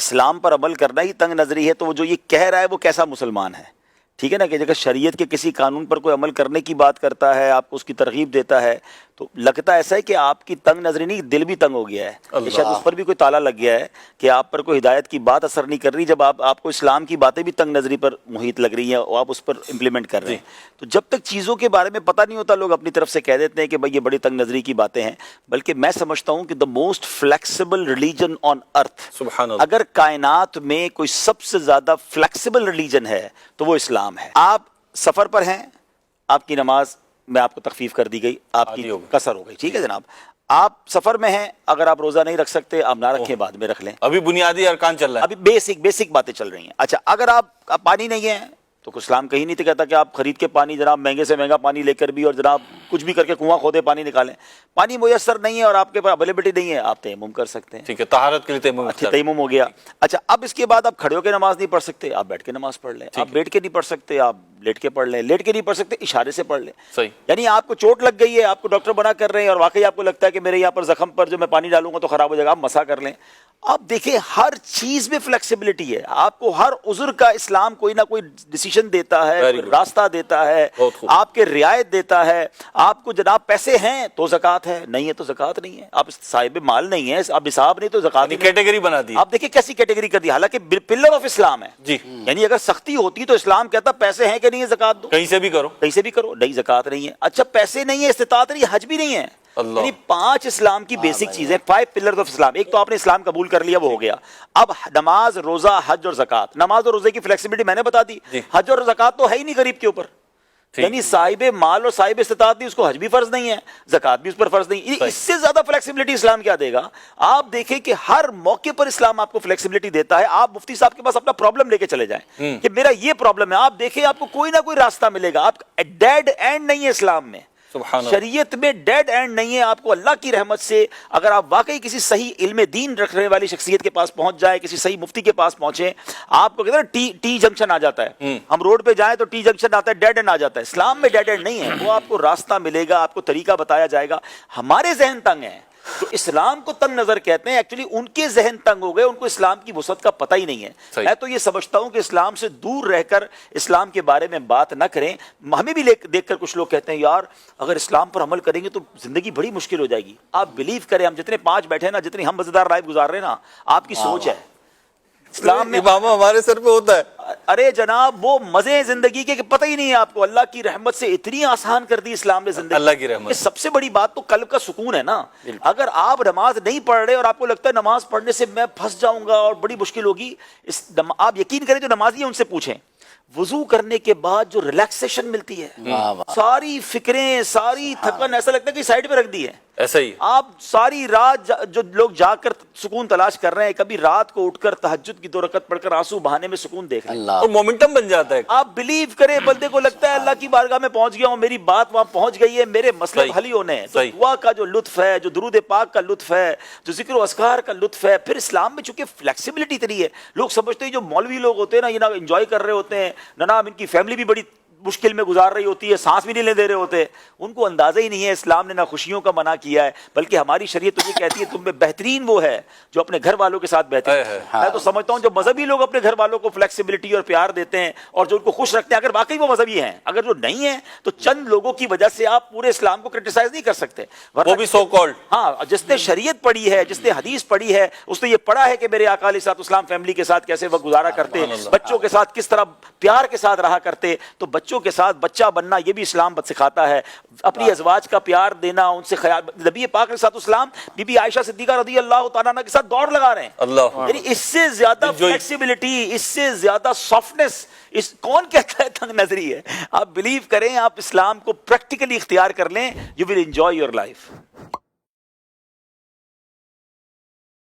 اسلام پر عمل کرنا ہی تنگ نظری ہے تو وہ جو یہ کہہ رہا ہے وہ کیسا مسلمان ہے؟ ٹھیک ہے نا، کہ اگر شریعت کے کسی قانون پر کوئی عمل کرنے کی بات کرتا ہے، آپ کو اس کی ترغیب دیتا ہے، تو لگتا ایسا ہے کہ آپ کی تنگ نظری نہیں، دل بھی تنگ ہو گیا ہے، کہ شاید اس پر بھی کوئی تالا لگ گیا ہے کہ آپ پر کوئی ہدایت کی بات اثر نہیں کر رہی، جب آپ کو اسلام کی باتیں بھی تنگ نظری پر محیط لگ رہی ہیں اور آپ اس پر امپلیمنٹ کر رہے ہیں۔ تو جب تک چیزوں کے بارے میں پتہ نہیں ہوتا، لوگ اپنی طرف سے کہہ دیتے ہیں کہ بھائی یہ بڑی تنگ نظری کی باتیں ہیں، بلکہ میں سمجھتا ہوں کہ the most flexible religion on earth, سبحان اللہ، اگر کائنات میں کوئی سب سے زیادہ فلیکسیبل ریلیجن ہے تو وہ اسلام ہے۔ آپ سفر پر ہیں، آپ کی نماز میں آپ کو تخفیف کر دی گئی، آپ کی قصر ہو گئی، ٹھیک ہے جناب، آپ سفر میں ہیں، اگر آپ روزہ نہیں رکھ سکتے آپ نہ رکھیں، بعد میں رکھ لیں، ابھی بنیادی ارکان چل رہا ہے، ابھی بیسک باتیں چل رہی ہیں۔ اچھا، اگر آپ پانی نہیں ہے تو اسلام کہیں نہیں کہتا کہ آپ خرید کے پانی جناب مہنگے سے مہنگا پانی لے کر بھی اور جناب کچھ بھی کر کے کنواں کھودے پانی نکالیں، پانی میسر نہیں ہے اور آپ کے پاس اویلیبلٹی نہیں ہے، آپ تیمم کر سکتے ہیں، ٹھیک ہے، طہارت کے لیے تیمم ہو گیا۔ اچھا، اب اس کے بعد آپ کھڑے ہو کے نماز نہیں پڑھ سکتے، آپ بیٹھ کے نماز پڑھ لیں، آپ بیٹھ کے نہیں پڑھ سکتے آپ لیٹ کے پڑھ لیں، لیٹ کے نہیں پڑھ سکتے اشارے سے پڑھ لیں، صحیح، یعنی آپ کو چوٹ لگ گئی ہے، آپ کو ڈاکٹر منع کر رہے ہیں اور واقعی آپ کو لگتا ہے کہ میرے یہاں پر زخم پر جو میں پانی ڈالوں گا تو خراب ہو جائے گا، آپ مسح کر لیں۔ آپ دیکھیں ہر چیز میں فلیکسیبلٹی ہے، آپ کو ہر عذر کا اسلام کوئی نہ کوئی ڈیسیشن دیتا ہے، کوئی راستہ دیتا ہے، آپ کے رعایت دیتا ہے۔ آپ کو جناب پیسے ہیں تو زکوٰۃ ہے، نہیں ہے تو زکوٰۃ نہیں ہے، آپ صاحب مال نہیں ہے، آپ نصاب نہیں تو زکوٰۃ نہیں، کیٹیگری بنا دی، آپ دیکھیں کیسی کیٹیگری کر دی، حالانکہ پلر آف اسلام ہے جی، یعنی اگر سختی ہوتی تو اسلام کہتا پیسے ہیں کہ نہیں ہے زکوٰۃ دو، کہیں سے بھی کرو، کہیں سے بھی کرو، نہیں زکوٰۃ نہیں ہے۔ اچھا، پیسے نہیں ہے، استطاعت نہیں ہے، حج بھی نہیں ہے، یعنی 5 اسلام کی بیسک چیزیں، 5 پلرز آف اسلام۔ ایک تو آپ نے اسلام قبول کر لیا، وہ ہو گیا۔ اب نماز، روزہ، حج اور زکوٰۃ۔ نماز اور روزے کی فلیکسیبلٹی میں نے بتا دی، حج اور زکوٰۃ تو ہے ہی نہیں غریب کے اوپر، یعنی صاحب مال اور صاحب استطاعت بھی اس کو حج بھی فرض نہیں ہے، زکوٰۃ بھی اس پر فرض نہیں، اس سے زیادہ فلیکسیبلٹی اسلام کیا دے گا؟ آپ دیکھیں کہ ہر موقع پر اسلام آپ کو فلیکسیبلٹی دیتا ہے۔ آپ مفتی صاحب کے پاس اپنا پرابلم لے کے چلے جائیں کہ میرا یہ پرابلم ہے، آپ دیکھیں آپ کو کوئی نہ کوئی راستہ ملے گا۔ آپ ڈیڈ اینڈ نہیں ہے اسلام میں، شریعت میں ڈیڈ اینڈ نہیں ہے۔ آپ کو اللہ کی رحمت سے اگر آپ واقعی کسی صحیح علم دین رکھنے والی شخصیت کے پاس پہنچ جائے، کسی صحیح مفتی کے پاس پہنچے، آپ کو کہتے ہیں ٹی جنکشن آ جاتا ہے، ہم روڈ پہ جائیں تو ٹی جنکشن آتا ہے، ڈیڈ اینڈ آ جاتا ہے۔ اسلام میں ڈیڈ اینڈ نہیں ہے، وہ آپ کو راستہ ملے گا، آپ کو طریقہ بتایا جائے گا۔ ہمارے ذہن تنگ ہیں تو اسلام کو تنگ نظر کہتے ہیں، ایکچولی ان کے ذہن تنگ ہو گئے، ان کو اسلام کی وسعت کا پتہ ہی نہیں ہے۔ میں تو یہ سمجھتا ہوں کہ اسلام سے دور رہ کر اسلام کے بارے میں بات نہ کریں۔ ہمیں بھی دیکھ کر کچھ لوگ کہتے ہیں یار اگر اسلام پر عمل کریں گے تو زندگی بڑی مشکل ہو جائے گی۔ آپ بلیو کریں، ہم جتنے 5 بیٹھے ہیں نا، جتنی ہم مزیدار لائف گزار رہے ہیں نا، آپ کی سوچ ہے اسلام میں امامہ ہمارے سر پہ ہوتا ہے۔ ارے جناب وہ مزے زندگی کے کہ پتہ ہی نہیں ہے آپ کو، اللہ کی رحمت سے اتنی آسان کر دی اسلام نے زندگی، اللہ کی رحمت۔ سب سے بڑی بات تو قلب کا سکون ہے نا۔ اگر آپ نماز نہیں پڑھ رہے اور آپ کو لگتا ہے نماز پڑھنے سے میں پھنس جاؤں گا اور بڑی مشکل ہوگی، آپ یقین کریں جو نمازی ہیں ان سے پوچھیں، وضو کرنے کے بعد جو ریلیکسیشن ملتی ہے، ساری فکریں، ساری تھکن ایسا لگتا ہے کہ سائڈ پہ رکھ دی ہے، ایسا ہی آپ ساری رات جو لوگ جا کر سکون تلاش کر رہے ہیں، کبھی رات کو اٹھ کر تہجد کی 2 رکعت پڑھ کر آنسو بہانے میں سکون دیکھ رہے ہیں، اور مومنٹم بن جاتا ہے۔ آپ بلیو کریں بندے کو لگتا ہے اللہ کی بارگاہ میں پہنچ گیا ہوں، میری بات وہاں پہنچ گئی ہے، میرے مسئلے حل ہی ہونے ہیں۔ تو دعا کا جو لطف ہے، جو درود پاک کا لطف ہے، جو ذکر و اذکار کا لطف ہے، پھر اسلام میں چونکہ فلیکسیبلٹی اتنی ہے، لوگ سمجھتے ہیں جو مولوی لوگ ہوتے ہیں نا، یہ نہ انجوائے کر رہے ہوتے ہیں، نہ ان کی فیملی بھی بڑی مشکل میں گزار رہی ہوتی ہے، سانس بھی نہیں لے دے رہے ہوتے، ان کو اندازہ ہی نہیں ہے اسلام نے نہ خوشیوں کا منع کیا ہے، بلکہ ہماری شریعت تو یہ کہتی ہے تم میں بہترین وہ ہے جو اپنے گھر والوں کے ساتھ بہترین ہے۔ میں تو سمجھتا ہوں جو مذہبی لوگ اپنے گھر والوں کو فلیکسیبلٹی اور پیار دیتے ہیں اور جو ان کو خوش رکھتے ہیں، اگر واقعی وہ مذہبی ہیں، اگر جو نہیں ہیں تو چند لوگوں کی وجہ سے آپ پورے اسلام کو کرٹیسائز نہیں کر سکتے، وہ بھی سو کالڈ۔ ہاں، جس نے شریعت پڑھی ہے، جس نے حدیث پڑھی ہے، اس نے یہ پڑھا ہے کہ میرے آقا علیہ الصلوۃ والسلام فیملی کے ساتھ کیسے وقت گزارا کرتے، بچوں کے ساتھ کس طرح پیار کے ساتھ رہا کرتے، تو بچوں کے ساتھ بچہ بننا یہ بھی اسلام سکھاتا ہے، اپنی ازواج کا پیار دینا، ان سے خیال۔ نبی پاک علیہ الصلوۃ والسلام بی بی عائشہ صدیقہ رضی اللہ تعالیٰ عنہ کے ساتھ دوڑ لگا رہے ہیں، اللہ، یعنی اس سے زیادہ فلیکسیبلٹی، اس سے زیادہ سافٹنس کون کہتا ہے تنگ نظری ہے؟ آپ بلیو کریں، آپ اسلام کو پریکٹیکلی اختیار کر لیں، you will enjoy your life.